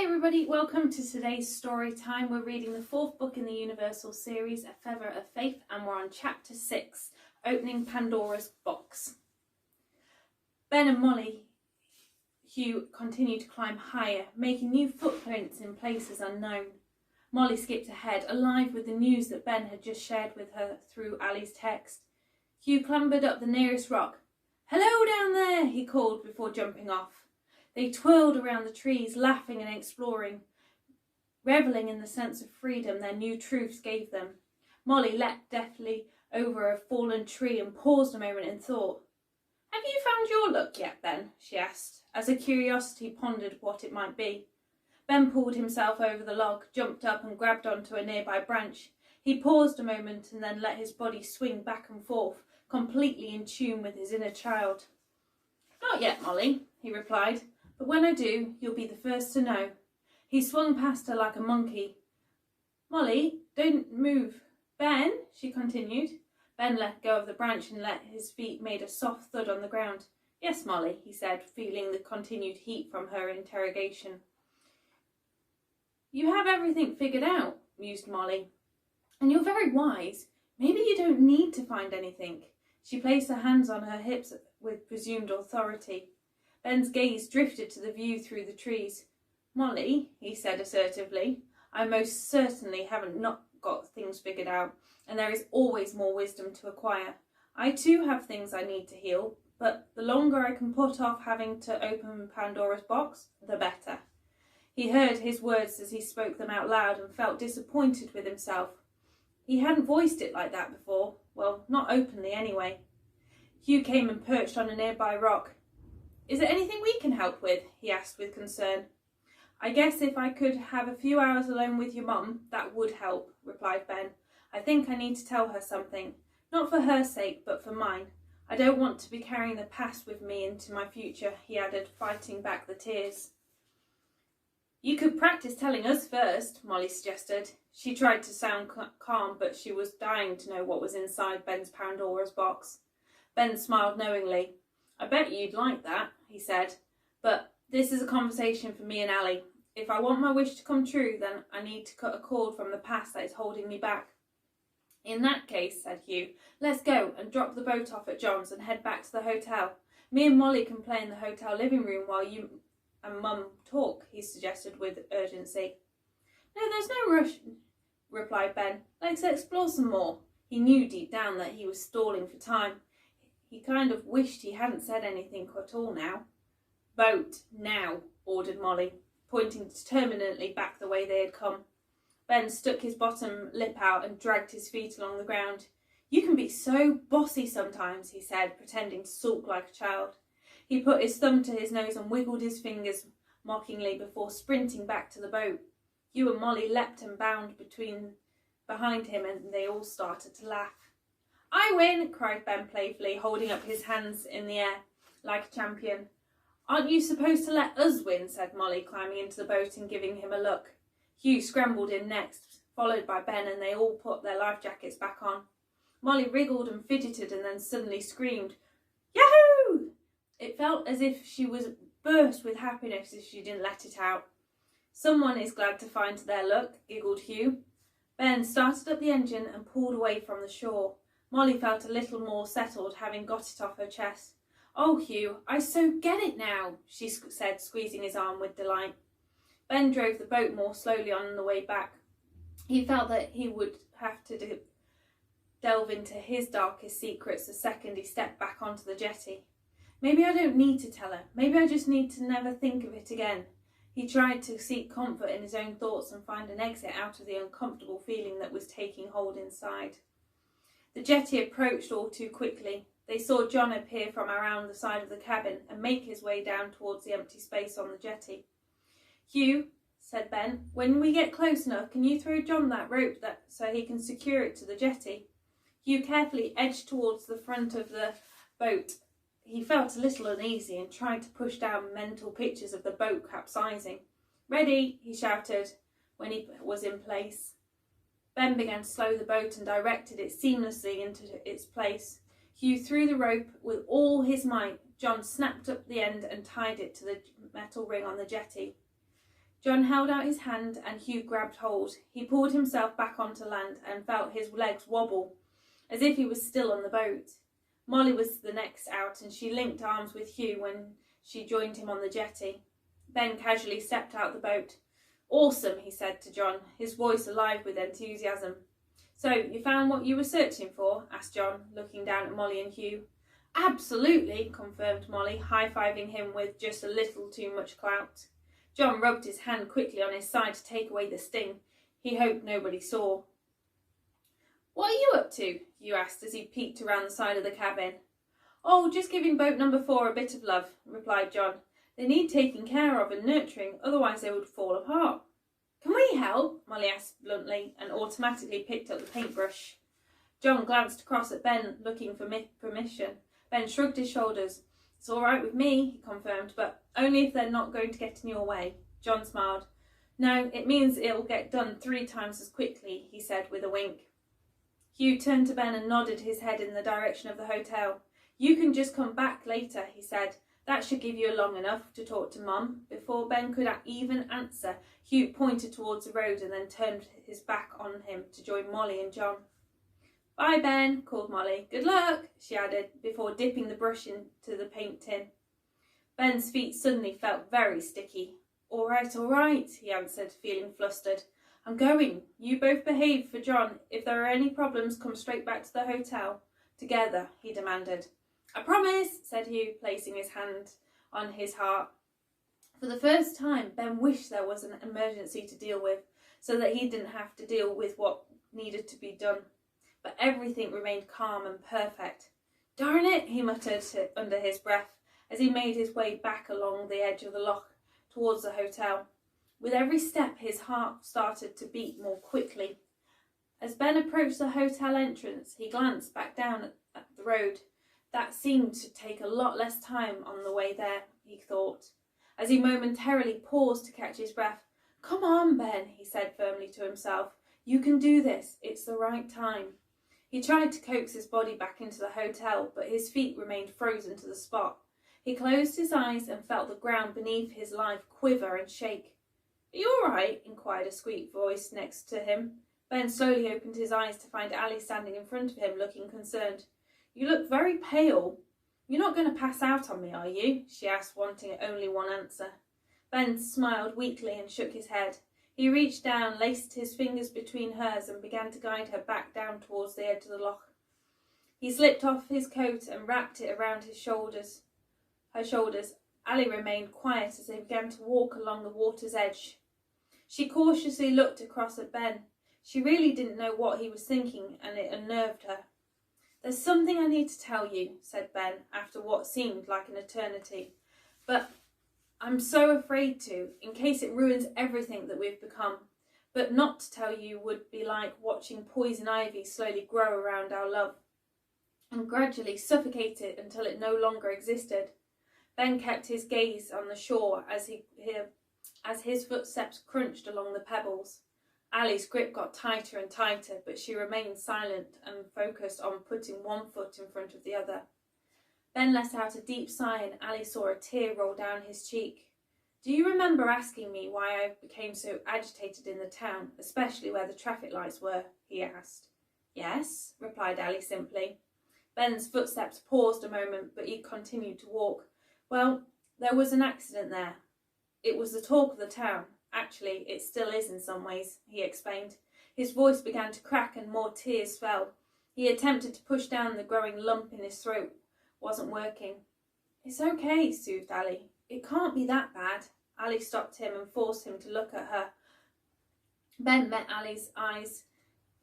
Hi everybody, welcome to today's story time. We're reading the fourth book in the Universal series, A Feather of Faith, and we're on chapter 6, Opening Pandora's Box. Ben and Molly Hugh continued to climb higher, making new footprints in places unknown. Molly skipped ahead, alive with the news that Ben had just shared with her through Ali's text. Hugh clambered up the nearest rock. "Hello down there," he called before jumping off. They twirled around the trees, laughing and exploring, revelling in the sense of freedom their new truths gave them. Molly leapt deftly over a fallen tree and paused a moment in thought. "Have you found your luck yet, Ben?" she asked, as a curiosity pondered what it might be. Ben pulled himself over the log, jumped up and grabbed onto a nearby branch. He paused a moment and then let his body swing back and forth, completely in tune with his inner child. "Not yet, Molly," he replied. "But when I do, you'll be the first to know." He swung past her like a monkey. "Molly, don't move." "Ben," she continued. Ben let go of the branch and let his feet made a soft thud on the ground. "Yes, Molly," he said, feeling the continued heat from her interrogation. "You have everything figured out," mused Molly. "And you're very wise. Maybe you don't need to find anything." She placed her hands on her hips with presumed authority. Ben's gaze drifted to the view through the trees. "Molly," he said assertively, "I most certainly haven't not got things figured out, and there is always more wisdom to acquire. I too have things I need to heal, but the longer I can put off having to open Pandora's box, the better." He heard his words as he spoke them out loud and felt disappointed with himself. He hadn't voiced it like that before, well, not openly anyway. Hugh came and perched on a nearby rock. "Is there anything we can help with?" he asked with concern. "I guess if I could have a few hours alone with your mum, that would help," replied Ben. "I think I need to tell her something. Not for her sake, but for mine. I don't want to be carrying the past with me into my future," he added, fighting back the tears. "You could practice telling us first," Molly suggested. She tried to sound calm, but she was dying to know what was inside Ben's Pandora's box. Ben smiled knowingly. "I bet you'd like that," he said. "But this is a conversation for me and Ali. If I want my wish to come true, then I need to cut a cord from the past that is holding me back." "In that case," said Hugh, "let's go and drop the boat off at John's and head back to the hotel. Me and Molly can play in the hotel living room while you and Mum talk," he suggested with urgency. "No, there's no rush," replied Ben. "Let's explore some more." He knew deep down that he was stalling for time. He kind of wished he hadn't said anything at all now. "Boat, now," ordered Molly, pointing determinedly back the way they had come. Ben stuck his bottom lip out and dragged his feet along the ground. "You can be so bossy sometimes," he said, pretending to sulk like a child. He put his thumb to his nose and wiggled his fingers mockingly before sprinting back to the boat. Hugh and Molly leapt and bounded behind him, and they all started to laugh. "I win!" cried Ben playfully, holding up his hands in the air like a champion. "Aren't you supposed to let us win?" said Molly, climbing into the boat and giving him a look. Hugh scrambled in next, followed by Ben, and they all put their life jackets back on. Molly wriggled and fidgeted and then suddenly screamed, "Yahoo!" It felt as if she was burst with happiness if she didn't let it out. "Someone is glad to find their luck," giggled Hugh. Ben started up the engine and pulled away from the shore. Molly felt a little more settled, having got it off her chest. "Oh, Hugh, I so get it now," she said, squeezing his arm with delight. Ben drove the boat more slowly on the way back. He felt that he would have to delve into his darkest secrets the second he stepped back onto the jetty. "Maybe I don't need to tell her. Maybe I just need to never think of it again." He tried to seek comfort in his own thoughts and find an exit out of the uncomfortable feeling that was taking hold inside. The jetty approached all too quickly. They saw John appear from around the side of the cabin and make his way down towards the empty space on the jetty. "Hugh," said Ben, "when we get close enough, can you throw John that rope so he can secure it to the jetty?" Hugh carefully edged towards the front of the boat. He felt a little uneasy and tried to push down mental pictures of the boat capsizing. "Ready," he shouted when he was in place. Ben began to slow the boat and directed it seamlessly into its place. Hugh threw the rope with all his might. John snapped up the end and tied it to the metal ring on the jetty. John held out his hand and Hugh grabbed hold. He pulled himself back onto land and felt his legs wobble, as if he was still on the boat. Molly was the next out, and she linked arms with Hugh when she joined him on the jetty. Ben casually stepped out the boat. "Awesome," he said to John, his voice alive with enthusiasm. "So, you found what you were searching for?" asked John, looking down at Molly and Hugh. "Absolutely," confirmed Molly, high-fiving him with just a little too much clout. John rubbed his hand quickly on his side to take away the sting. He hoped nobody saw. "What are you up to?" Hugh asked as he peeked around the side of the cabin. "Oh, just giving boat number 4 a bit of love," replied John. "They need taking care of and nurturing, otherwise they would fall apart." "Can we help?" Molly asked bluntly, and automatically picked up the paintbrush. John glanced across at Ben, looking for permission. Ben shrugged his shoulders. "It's all right with me," he confirmed, "but only if they're not going to get in your way." John smiled. "No, it means it'll get done 3 times as quickly," he said with a wink. Hugh turned to Ben and nodded his head in the direction of the hotel. "You can just come back later," he said. "That should give you long enough to talk to Mum." Before Ben could even answer, Hugh pointed towards the road and then turned his back on him to join Molly and John. "Bye, Ben," called Molly. "Good luck," she added, before dipping the brush into the paint tin. Ben's feet suddenly felt very sticky. All right, he answered, feeling flustered. "I'm going. You both behave for John. If there are any problems, come straight back to the hotel. Together," he demanded. "I promise," said Hugh, placing his hand on his heart. For the first time, Ben wished there was an emergency to deal with, so that he didn't have to deal with what needed to be done. But everything remained calm and perfect. "Darn it," he muttered under his breath as he made his way back along the edge of the loch towards the hotel. With every step, his heart started to beat more quickly. As Ben approached the hotel entrance, he glanced back down at the road. That seemed to take a lot less time on the way there, he thought, as he momentarily paused to catch his breath. "Come on, Ben," he said firmly to himself. "You can do this. It's the right time." He tried to coax his body back into the hotel, but his feet remained frozen to the spot. He closed his eyes and felt the ground beneath his life quiver and shake. "Are you all right?" inquired a squeak voice next to him. Ben slowly opened his eyes to find Ali standing in front of him, looking concerned. "You look very pale. You're not going to pass out on me, are you?" she asked, wanting only one answer. Ben smiled weakly and shook his head. He reached down, laced his fingers between hers and began to guide her back down towards the edge of the loch. He slipped off his coat and wrapped it around her shoulders. Ali remained quiet as they began to walk along the water's edge. She cautiously looked across at Ben. She really didn't know what he was thinking, and it unnerved her. "There's something I need to tell you," said Ben, after what seemed like an eternity. "But I'm so afraid to, in case it ruins everything that we've become. But not to tell you would be like watching poison ivy slowly grow around our love and gradually suffocate it until it no longer existed." Ben kept his gaze on the shore as his footsteps crunched along the pebbles. Ali's grip got tighter and tighter, but she remained silent and focused on putting one foot in front of the other. Ben let out a deep sigh and Ali saw a tear roll down his cheek. "Do you remember asking me why I became so agitated in the town, especially where the traffic lights were?" he asked. "Yes," replied Ali simply. Ben's footsteps paused a moment, but he continued to walk. "Well, there was an accident there. It was the talk of the town. Actually, it still is in some ways," he explained. His voice began to crack and more tears fell. He attempted to push down the growing lump in his throat. Wasn't working. "It's okay," soothed Ali. "It can't be that bad." Ali stopped him and forced him to look at her. Ben met Ali's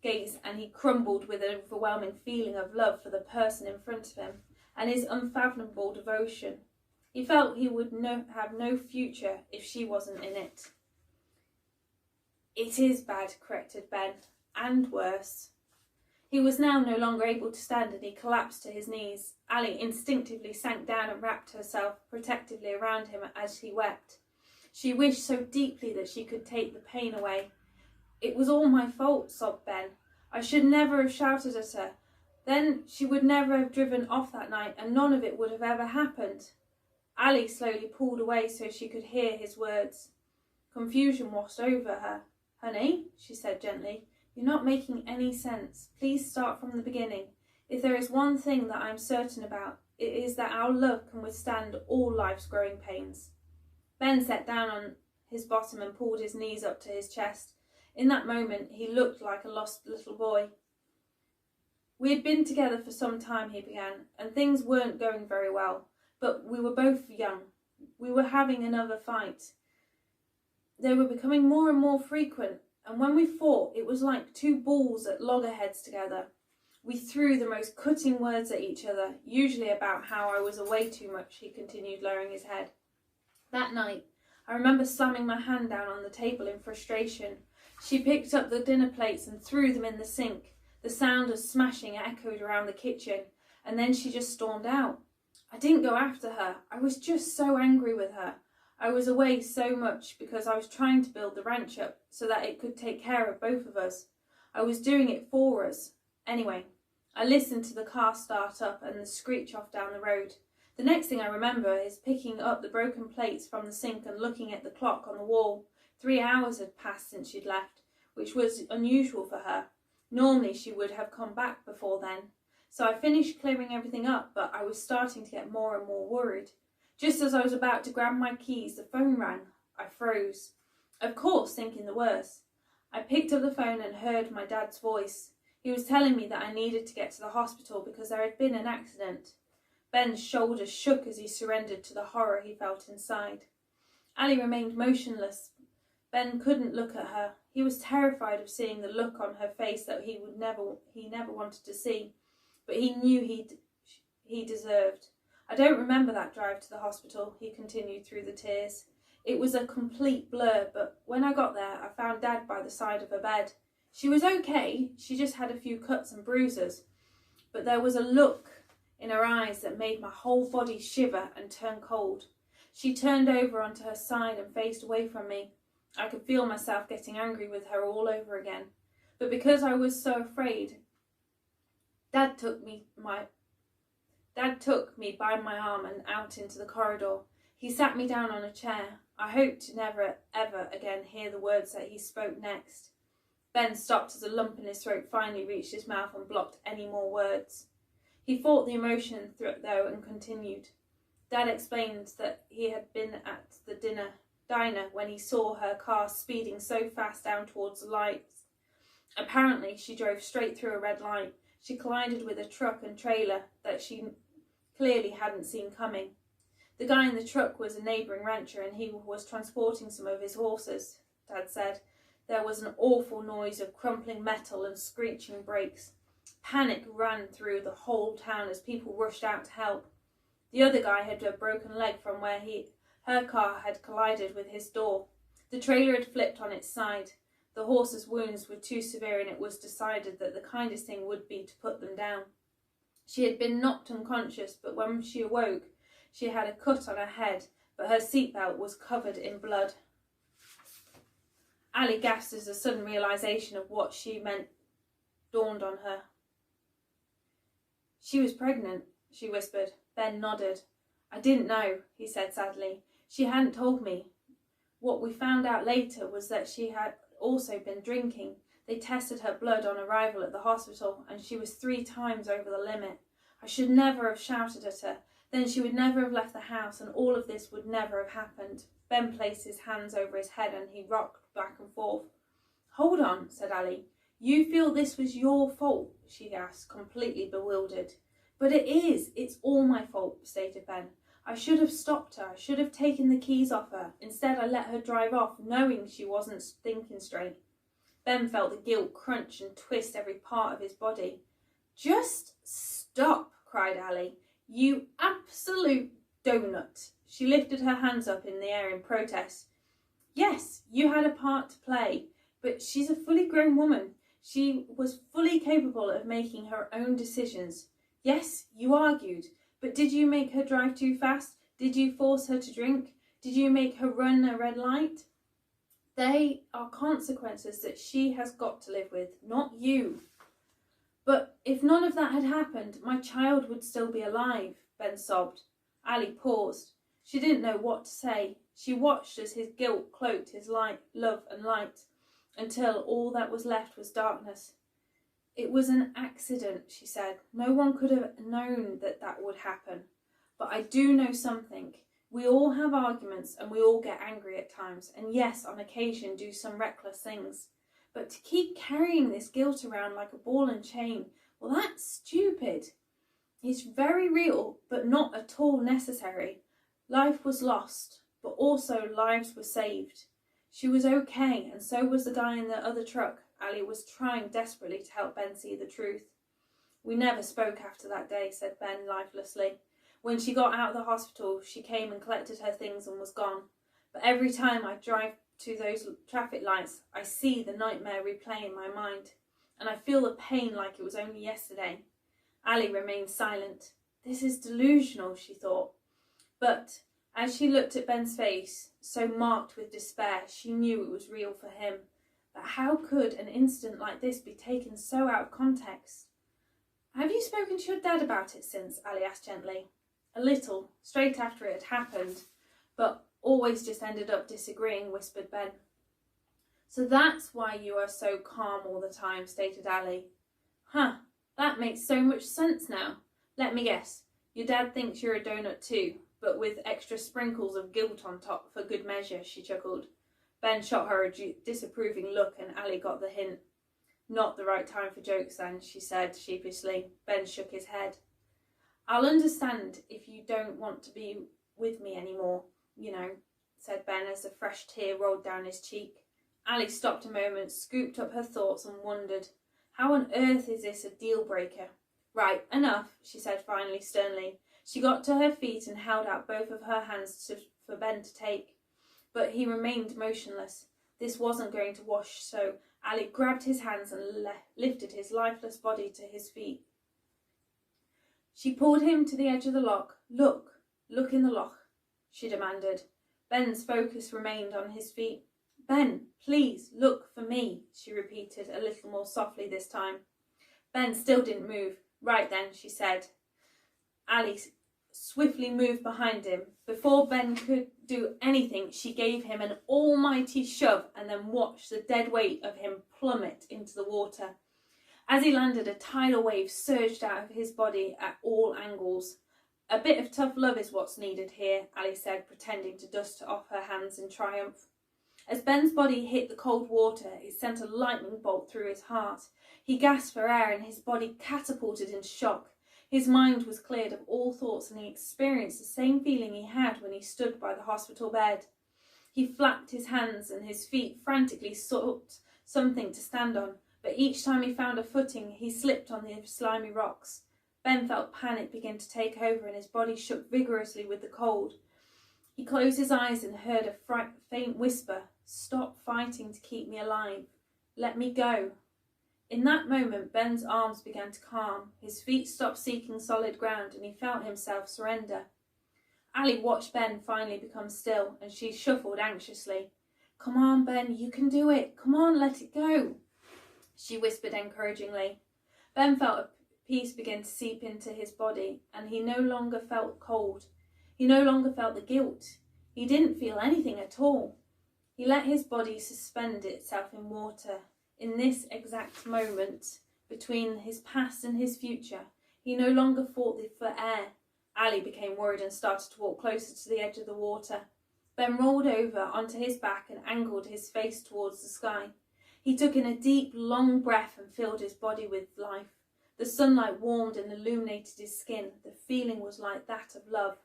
gaze and he crumbled with an overwhelming feeling of love for the person in front of him and his unfathomable devotion. He felt he would have no future if she wasn't in it. "It is bad," corrected Ben, "and worse." He was now no longer able to stand and he collapsed to his knees. Ali instinctively sank down and wrapped herself protectively around him as he wept. She wished so deeply that she could take the pain away. "It was all my fault," sobbed Ben. "I should never have shouted at her. Then she would never have driven off that night and none of it would have ever happened." Ali slowly pulled away so she could hear his words. Confusion washed over her. "Honey," she said gently, "you're not making any sense. Please start from the beginning. If there is one thing that I'm certain about, it is that our love can withstand all life's growing pains." Ben sat down on his bottom and pulled his knees up to his chest. In that moment, he looked like a lost little boy. "We had been together for some time," he began, "and things weren't going very well, but we were both young. We were having another fight. They were becoming more and more frequent, and when we fought, it was like two bulls at loggerheads together. We threw the most cutting words at each other, usually about how I was away too much," he continued, lowering his head. "That night, I remember slamming my hand down on the table in frustration. She picked up the dinner plates and threw them in the sink. The sound of smashing echoed around the kitchen, and then she just stormed out. I didn't go after her. I was just so angry with her. I was away so much because I was trying to build the ranch up so that it could take care of both of us. I was doing it for us. Anyway, I listened to the car start up and the screech off down the road. The next thing I remember is picking up the broken plates from the sink and looking at the clock on the wall. 3 hours had passed since she'd left, which was unusual for her. Normally she would have come back before then. So I finished clearing everything up, but I was starting to get more and more worried. Just as I was about to grab my keys, the phone rang. I froze, of course thinking the worst. I picked up the phone and heard my dad's voice. He was telling me that I needed to get to the hospital because there had been an accident. Ben's shoulders shook as he surrendered to the horror he felt inside. Ali remained motionless. Ben couldn't look at her. He was terrified of seeing the look on her face that he never wanted to see, but he knew he deserved. I don't remember that drive to the hospital, he continued through the tears. It was a complete blur, but when I got there, I found Dad by the side of her bed. She was okay, she just had a few cuts and bruises, but there was a look in her eyes that made my whole body shiver and turn cold. She turned over onto her side and faced away from me. I could feel myself getting angry with her all over again, but because I was so afraid, Dad took me by my arm and out into the corridor. He sat me down on a chair. I hoped to never, ever again hear the words that he spoke next. Ben stopped as a lump in his throat finally reached his mouth and blocked any more words. He fought the emotion though and continued. Dad explained that he had been at the diner when he saw her car speeding so fast down towards the lights. Apparently, she drove straight through a red light. She collided with a truck and trailer that she clearly hadn't seen coming. The guy in the truck was a neighbouring rancher and he was transporting some of his horses, Dad said. There was an awful noise of crumpling metal and screeching brakes. Panic ran through the whole town as people rushed out to help. The other guy had a broken leg from where her car had collided with his door. The trailer had flipped on its side. The horse's wounds were too severe and it was decided that the kindest thing would be to put them down. She had been knocked unconscious, but when she awoke, she had a cut on her head, but her seatbelt was covered in blood. Ali gasped as a sudden realisation of what she meant dawned on her. She was pregnant, she whispered. Ben nodded. I didn't know, he said sadly. She hadn't told me. What we found out later was that she had also been drinking. They tested her blood on arrival at the hospital and she was 3 times over the limit. I should never have shouted at her. Then she would never have left the house and all of this would never have happened. Ben placed his hands over his head and he rocked back and forth. Hold on, said Ali. You feel this was your fault, she asked, completely bewildered. But it is. It's all my fault, stated Ben. I should have stopped her. I should have taken the keys off her. Instead, I let her drive off, knowing she wasn't thinking straight. Ben felt the guilt crunch and twist every part of his body. Just stop, cried Ali. You absolute donut. She lifted her hands up in the air in protest. Yes, you had a part to play, but she's a fully grown woman. She was fully capable of making her own decisions. Yes, you argued, but did you make her drive too fast? Did you force her to drink? Did you make her run a red light? They are consequences that she has got to live with, not you. But if none of that had happened, my child would still be alive, Ben sobbed. Ali paused. She didn't know what to say. She watched as his guilt cloaked his love and light, until all that was left was darkness. "It was an accident," she said. "No one could have known that that would happen. But I do know something. We all have arguments and we all get angry at times, and yes, on occasion do some reckless things. But to keep carrying this guilt around like a ball and chain, well, that's stupid. It's very real, but not at all necessary. Life was lost, but also lives were saved. She was okay, and so was the guy in the other truck." Ali was trying desperately to help Ben see the truth. "We never spoke after that day," said Ben lifelessly. "When she got out of the hospital, she came and collected her things and was gone. But every time I drive to those traffic lights, I see the nightmare replay in my mind, and I feel the pain like it was only yesterday." Ali remained silent. This is delusional, she thought. But as she looked at Ben's face, so marked with despair, she knew it was real for him. But how could an incident like this be taken so out of context? "Have you spoken to your dad about it since?" Ali asked gently. "A little, straight after it had happened, but always just ended up disagreeing," whispered Ben. "So that's why you are so calm all the time," stated Ali. "Huh, that makes so much sense now. Let me guess, your dad thinks you're a donut too, but with extra sprinkles of guilt on top for good measure," she chuckled. Ben shot her a disapproving look, and Ali got the hint. "Not the right time for jokes then," she said sheepishly. Ben shook his head. "I'll understand if you don't want to be with me anymore, you know," said Ben as a fresh tear rolled down his cheek. Ali stopped a moment, scooped up her thoughts and wondered, how on earth is this a deal breaker? "Right, enough," she said finally, sternly. She got to her feet and held out both of her hands for Ben to take. But he remained motionless. This wasn't going to wash, so Ali grabbed his hands and lifted his lifeless body to his feet. She pulled him to the edge of the loch. Look in the loch," she demanded. Ben's focus remained on his feet. "Ben, please, look for me," she repeated, a little more softly this time. Ben still didn't move. "Right then," she said. Ali swiftly moved behind him. Before Ben could do anything, she gave him an almighty shove and then watched the dead weight of him plummet into the water. As he landed, a tidal wave surged out of his body at all angles. "A bit of tough love is what's needed here," Ali said, pretending to dust off her hands in triumph. As Ben's body hit the cold water, it sent a lightning bolt through his heart. He gasped for air and his body catapulted into shock. His mind was cleared of all thoughts and he experienced the same feeling he had when he stood by the hospital bed. He flapped his hands and his feet frantically sought something to stand on, but each time he found a footing, he slipped on the slimy rocks. Ben felt panic begin to take over and his body shook vigorously with the cold. He closed his eyes and heard a faint whisper, "Stop fighting to keep me alive. Let me go." In that moment, Ben's arms began to calm. His feet stopped seeking solid ground and he felt himself surrender. Ali watched Ben finally become still and she shuffled anxiously. "Come on, Ben, you can do it. Come on, let it go," she whispered encouragingly. Ben felt a peace begin to seep into his body and he no longer felt cold. He no longer felt the guilt. He didn't feel anything at all. He let his body suspend itself in water. In this exact moment, between his past and his future, he no longer fought for air. Ali became worried and started to walk closer to the edge of the water. Ben rolled over onto his back and angled his face towards the sky. He took in a deep, long breath and filled his body with life. The sunlight warmed and illuminated his skin. The feeling was like that of love.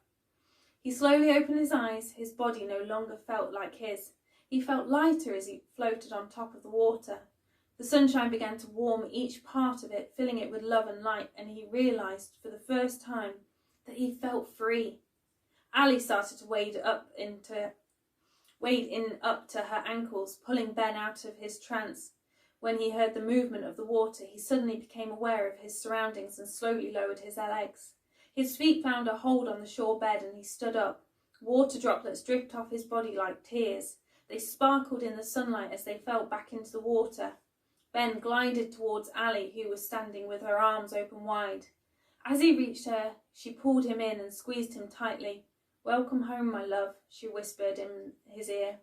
He slowly opened his eyes. His body no longer felt like his. He felt lighter as he floated on top of the water. The sunshine began to warm each part of it, filling it with love and light, and he realised for the first time that he felt free. Ali started to wade in up to her ankles, pulling Ben out of his trance. When he heard the movement of the water, he suddenly became aware of his surroundings and slowly lowered his legs. His feet found a hold on the shore bed and he stood up. Water droplets dripped off his body like tears. They sparkled in the sunlight as they fell back into the water. Ben glided towards Ali, who was standing with her arms open wide. As he reached her, she pulled him in and squeezed him tightly. "Welcome home, my love," she whispered in his ear.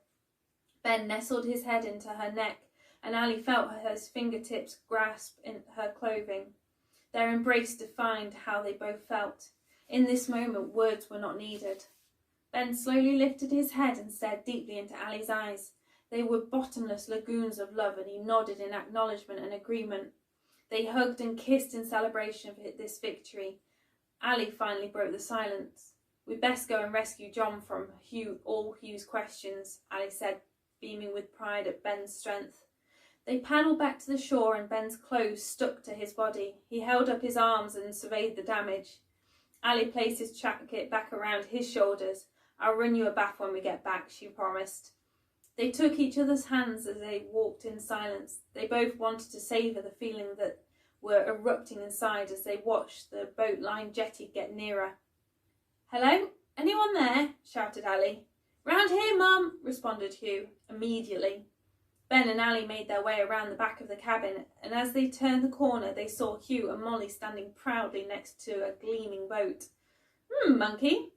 Ben nestled his head into her neck, and Ali felt his fingertips grasp in her clothing. Their embrace defined how they both felt. In this moment, words were not needed. Ben slowly lifted his head and stared deeply into Ali's eyes. They were bottomless lagoons of love, and he nodded in acknowledgement and agreement. They hugged and kissed in celebration of this victory. Ali finally broke the silence. "We'd best go and rescue John from all Hugh's questions," Ali said, beaming with pride at Ben's strength. They paddled back to the shore, and Ben's clothes stuck to his body. He held up his arms and surveyed the damage. Ali placed his jacket back around his shoulders. "I'll run you a bath when we get back," she promised. They took each other's hands as they walked in silence. They both wanted to savour the feeling that were erupting inside as they watched the boat-lined jetty get nearer. "Hello? Anyone there?" shouted Ali. "Round here, Mum," responded Hugh immediately. Ben and Ali made their way around the back of the cabin, and as they turned the corner they saw Hugh and Molly standing proudly next to a gleaming boat. Monkey.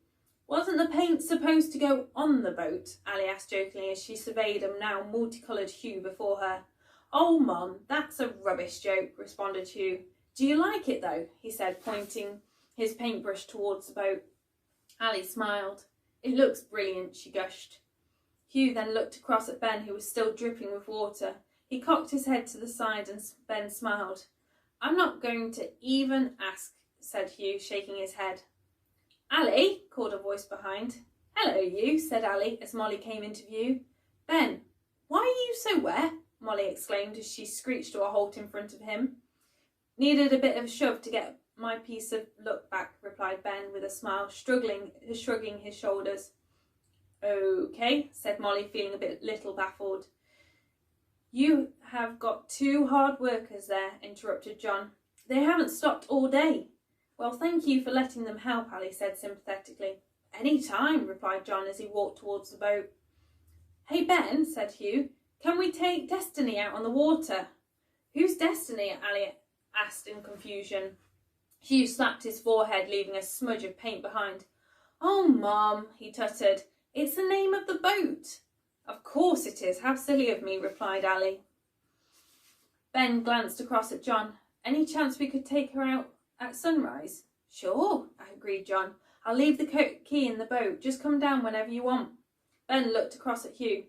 Wasn't the paint supposed to go on the boat?" Ali asked jokingly as she surveyed a now multicoloured Hugh before her. "Oh, Mum, that's a rubbish joke," responded Hugh. "Do you like it, though?" he said, pointing his paintbrush towards the boat. Ali smiled. "It looks brilliant," she gushed. Hugh then looked across at Ben, who was still dripping with water. He cocked his head to the side and Ben smiled. "I'm not going to even ask," said Hugh, shaking his head. "Ali," called a voice behind. "Hello, you," said Ali as Molly came into view. "Ben, why are you so wet?" Molly exclaimed as she screeched to a halt in front of him. "Needed a bit of a shove to get my piece of look back," replied Ben with a smile, shrugging his shoulders. "Okay," said Molly, feeling a little baffled. "You have got two hard workers there," interrupted John. "They haven't stopped all day." "Well, thank you for letting them help," Ali said sympathetically. "Any time," replied John as he walked towards the boat. "Hey, Ben," said Hugh, "can we take Destiny out on the water?" "Who's Destiny?" Ali asked in confusion. Hugh slapped his forehead, leaving a smudge of paint behind. "Oh, Mum," he tuttered, "it's the name of the boat." "Of course it is. How silly of me," replied Ali. Ben glanced across at John. "Any chance we could take her out at sunrise?" "Sure," agreed John. "I'll leave the key in the boat. Just come down whenever you want." Ben looked across at Hugh.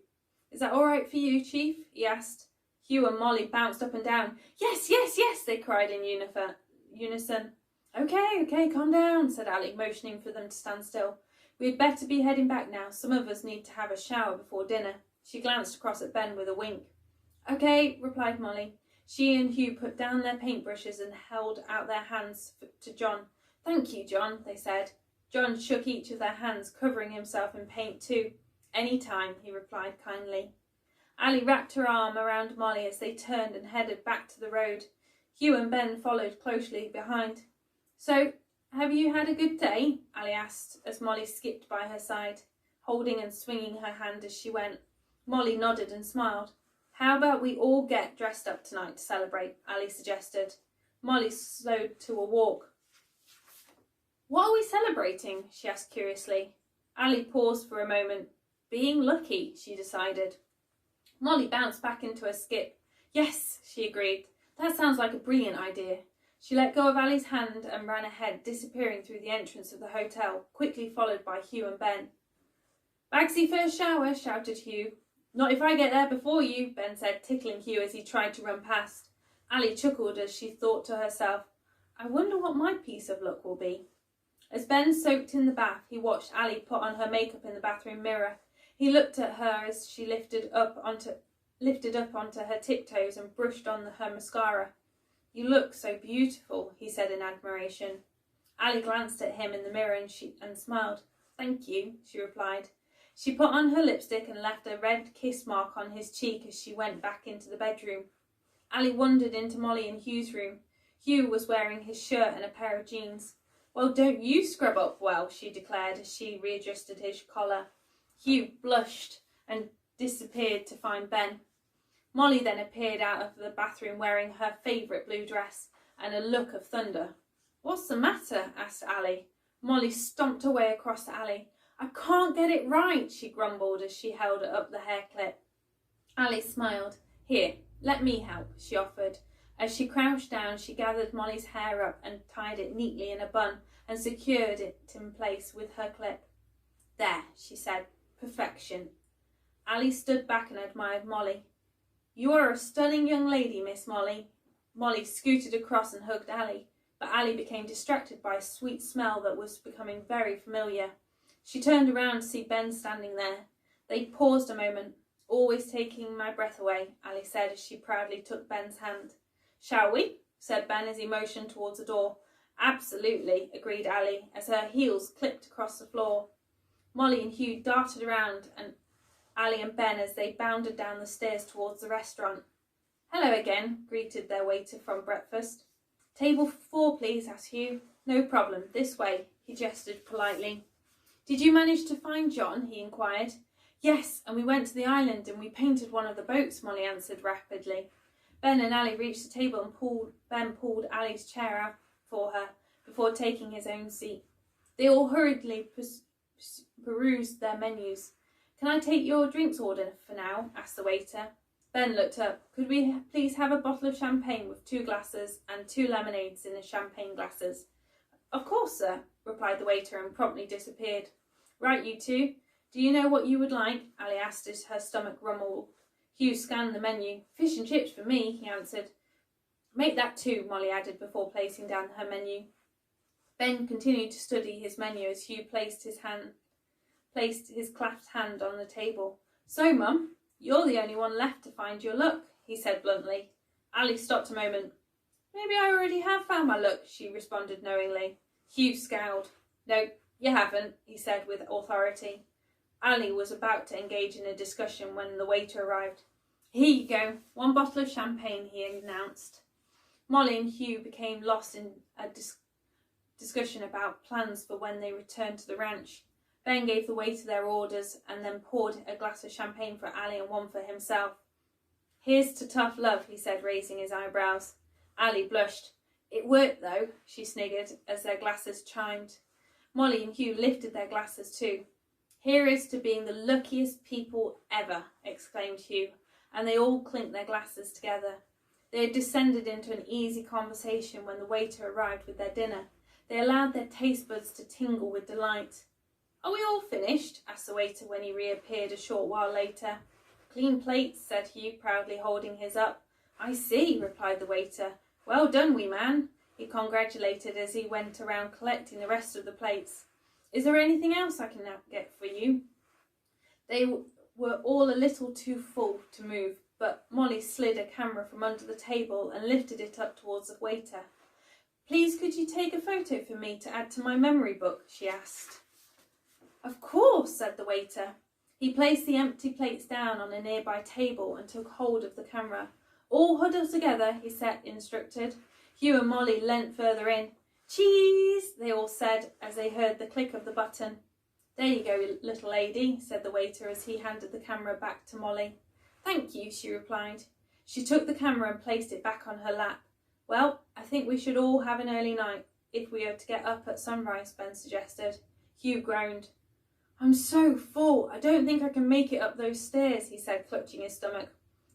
"Is that all right for you, Chief?" he asked. Hugh and Molly bounced up and down. "Yes, yes, yes," they cried in unison. Okay, calm down," said Ali, motioning for them to stand still. "We'd better be heading back now. Some of us need to have a shower before dinner." She glanced across at Ben with a wink. "Okay," replied Molly. She and Hugh put down their paintbrushes and held out their hands to John. "Thank you, John," they said. John shook each of their hands, covering himself in paint too. "Any time," he replied kindly. Ali wrapped her arm around Molly as they turned and headed back to the road. Hugh and Ben followed closely behind. "So, have you had a good day?" Ali asked as Molly skipped by her side, holding and swinging her hand as she went. Molly nodded and smiled. "How about we all get dressed up tonight to celebrate?" Ali suggested. Molly slowed to a walk. "What are we celebrating?" she asked curiously. Ali paused for a moment. "Being lucky," she decided. Molly bounced back into a skip. "Yes," she agreed. "That sounds like a brilliant idea." She let go of Ali's hand and ran ahead, disappearing through the entrance of the hotel, quickly followed by Hugh and Ben. "Bagsy first shower," shouted Hugh. "Not if I get there before you," Ben said, tickling Hugh as he tried to run past. Ali chuckled as she thought to herself, "I wonder what my piece of luck will be." As Ben soaked in the bath, he watched Ali put on her makeup in the bathroom mirror. He looked at her as she lifted up onto her tiptoes and brushed on her mascara. "You look so beautiful," he said in admiration. Ali glanced at him in the mirror and smiled. "Thank you," she replied. She put on her lipstick and left a red kiss mark on his cheek as she went back into the bedroom. Ali wandered into Molly and Hugh's room. Hugh was wearing his shirt and a pair of jeans. "Well, don't you scrub up well," she declared as she readjusted his collar. Hugh blushed and disappeared to find Ben. Molly then appeared out of the bathroom wearing her favourite blue dress and a look of thunder. "What's the matter?" asked Ali. Molly stomped away across to Ali. I can't get it right, she grumbled as she held up the hair clip. Ali smiled. Here, let me help, she offered. As she crouched down, she gathered Molly's hair up and tied it neatly in a bun and secured it in place with her clip. There, she said. Perfection. Ali stood back and admired Molly. You are a stunning young lady, Miss Molly. Molly scooted across and hugged Ali, but Ali became distracted by a sweet smell that was becoming very familiar. She turned around to see Ben standing there. They paused a moment. Always taking my breath away, Ali said as she proudly took Ben's hand. Shall we? Said Ben as he motioned towards the door. Absolutely, agreed Ali, as her heels clipped across the floor. Molly and Hugh darted around and Ali and Ben as they bounded down the stairs towards the restaurant. Hello again, greeted their waiter from breakfast. Table 4, please, asked Hugh. No problem, this way, he gestured politely. Did you manage to find John? He inquired. Yes, and we went to the island and we painted one of the boats, Molly answered rapidly. Ben and Ali reached the table and Ben pulled Ali's chair out for her before taking his own seat. They all hurriedly perused their menus. Can I take your drinks order for now? Asked the waiter. Ben looked up. Could we please have a bottle of champagne with 2 glasses and 2 lemonades in the champagne glasses? Of course, sir, replied the waiter and promptly disappeared. Right, you two. Do you know what you would like? Ali asked as her stomach rumbled. Hugh scanned the menu. Fish and chips for me, he answered. Make that 2, Molly added before placing down her menu. Ben continued to study his menu as Hugh placed his clasped hand on the table. So, Mum, you're the only one left to find your look, he said bluntly. Ali stopped a moment. Maybe I already have found my look, she responded knowingly. Hugh scowled. No, you haven't, he said with authority. Ali was about to engage in a discussion when the waiter arrived. Here you go, 1 bottle of champagne, he announced. Molly and Hugh became lost in a discussion about plans for when they returned to the ranch. Ben gave the waiter their orders and then poured a glass of champagne for Ali and 1 for himself. Here's to tough love, he said, raising his eyebrows. Ali blushed. It worked, though, she sniggered as their glasses chimed. Molly and Hugh lifted their glasses too. Here is to being the luckiest people ever, exclaimed Hugh, and they all clinked their glasses together. They had descended into an easy conversation when the waiter arrived with their dinner. They allowed their taste buds to tingle with delight. Are we all finished? Asked the waiter when he reappeared a short while later. Clean plates, said Hugh, proudly holding his up. I see, replied the waiter. Well done, wee man, he congratulated as he went around collecting the rest of the plates. Is there anything else I can get for you? They were all a little too full to move, but Molly slid a camera from under the table and lifted it up towards the waiter. Please, could you take a photo for me to add to my memory book? She asked. Of course, said the waiter. He placed the empty plates down on a nearby table and took hold of the camera. All huddle together, he instructed. Hugh and Molly leant further in. Cheese, they all said as they heard the click of the button. There you go, little lady, said the waiter as he handed the camera back to Molly. Thank you, she replied. She took the camera and placed it back on her lap. Well, I think we should all have an early night, if we are to get up at sunrise, Ben suggested. Hugh groaned. I'm so full, I don't think I can make it up those stairs, he said, clutching his stomach.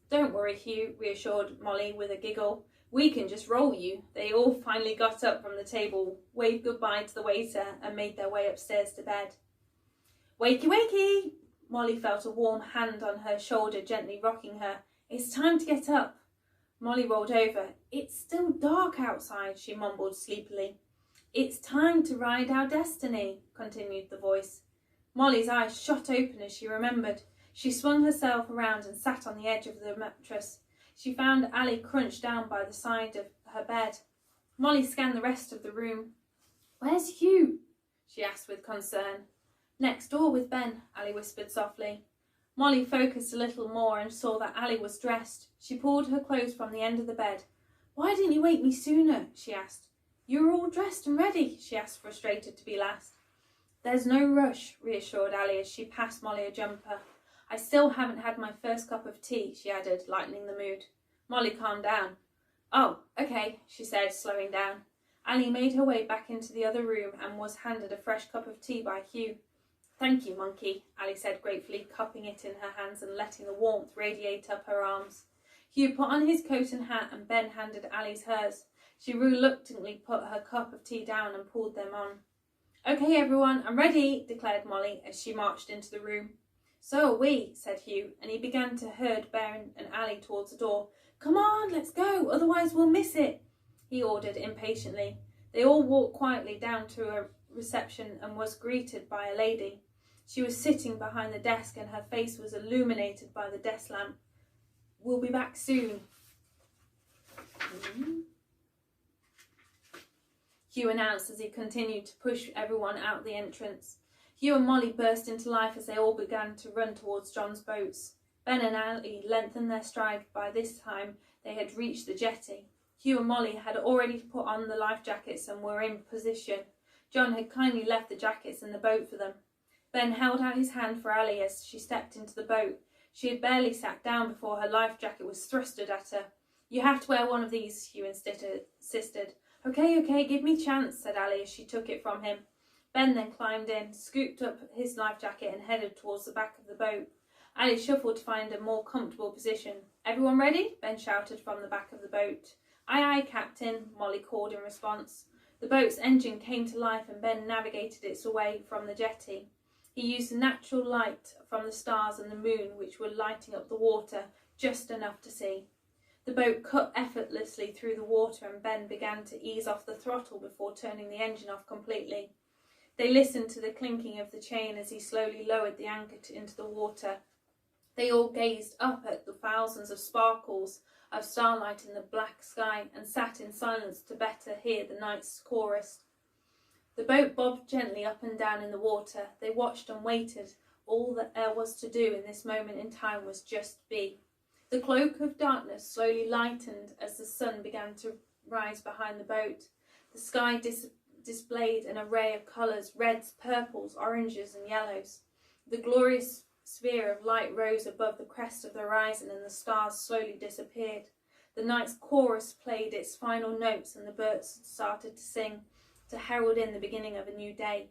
Don't worry, Hugh, reassured Molly with a giggle. We can just roll you. They all finally got up from the table, waved goodbye to the waiter and made their way upstairs to bed. Wakey, wakey! Molly felt a warm hand on her shoulder gently rocking her. It's time to get up. Molly rolled over. It's still dark outside, she mumbled sleepily. It's time to ride our destiny, continued the voice. Molly's eyes shot open as she remembered. She swung herself around and sat on the edge of the mattress. She found Ali crunched down by the side of her bed. Molly scanned the rest of the room. Where's Hugh? She asked with concern. Next door with Ben, Ali whispered softly. Molly focused a little more and saw that Ali was dressed. She pulled her clothes from the end of the bed. Why didn't you wake me sooner? She asked. You were all dressed and ready, she asked, frustrated to be last. There's no rush, reassured Ali as she passed Molly a jumper. I still haven't had my first cup of tea, she added, lightening the mood. Molly calmed down. Oh, okay, she said, slowing down. Ali made her way back into the other room and was handed a fresh cup of tea by Hugh. Thank you, Monkey, Ali said gratefully, cupping it in her hands and letting the warmth radiate up her arms. Hugh put on his coat and hat and Ben handed Alice hers. She reluctantly put her cup of tea down and pulled them on. "Okay, everyone, I'm ready," declared Molly as she marched into the room. "So are we," said Hugh, and he began to herd Ben and Ali towards the door. "Come on, let's go, otherwise we'll miss it," he ordered impatiently. They all walked quietly down to a reception and was greeted by a lady. She was sitting behind the desk and her face was illuminated by the desk lamp. "We'll be back soon," Hugh announced as he continued to push everyone out the entrance. Hugh and Molly burst into life as they all began to run towards John's boats. Ben and Ali lengthened their stride. By this time they had reached the jetty. Hugh and Molly had already put on the life jackets and were in position. John had kindly left the jackets in the boat for them. Ben held out his hand for Ali as she stepped into the boat. She had barely sat down before her life jacket was thrusted at her. "You have to wear one of these," Hugh insisted. Okay, give me a chance," said Ali as she took it from him. Ben then climbed in, scooped up his life jacket and headed towards the back of the boat. Ali shuffled to find a more comfortable position. "Everyone ready?" Ben shouted from the back of the boat. "Aye, aye, Captain," Molly called in response. The boat's engine came to life and Ben navigated its way from the jetty. He used the natural light from the stars and the moon, which were lighting up the water just enough to see. The boat cut effortlessly through the water and Ben began to ease off the throttle before turning the engine off completely. They listened to the clinking of the chain as he slowly lowered the anchor into the water. They all gazed up at the thousands of sparkles of starlight in the black sky and sat in silence to better hear the night's chorus. The boat bobbed gently up and down in the water. They watched and waited. All that there was to do in this moment in time was just be. The cloak of darkness slowly lightened as the sun began to rise behind the boat. The sky displayed an array of colours, reds, purples, oranges and yellows. The glorious sphere of light rose above the crest of the horizon and the stars slowly disappeared. The night's chorus played its final notes and the birds started to sing, to herald in the beginning of a new day.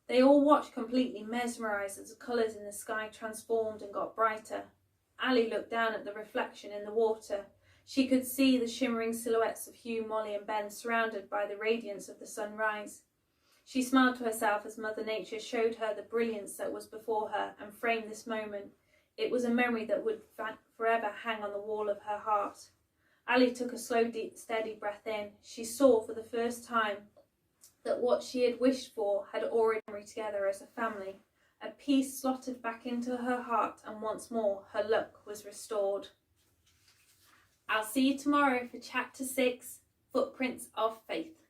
They all watched completely mesmerised as the colours in the sky transformed and got brighter. Ali looked down at the reflection in the water. She could see the shimmering silhouettes of Hugh, Molly and Ben surrounded by the radiance of the sunrise. She smiled to herself as Mother Nature showed her the brilliance that was before her and framed this moment. It was a memory that would forever hang on the wall of her heart. Ali took a slow, deep, steady breath in. She saw for the first time that what she had wished for had already come together as a family. A peace slotted back into her heart, and once more her luck was restored. I'll see you tomorrow for Chapter 6, Footprints of Faith.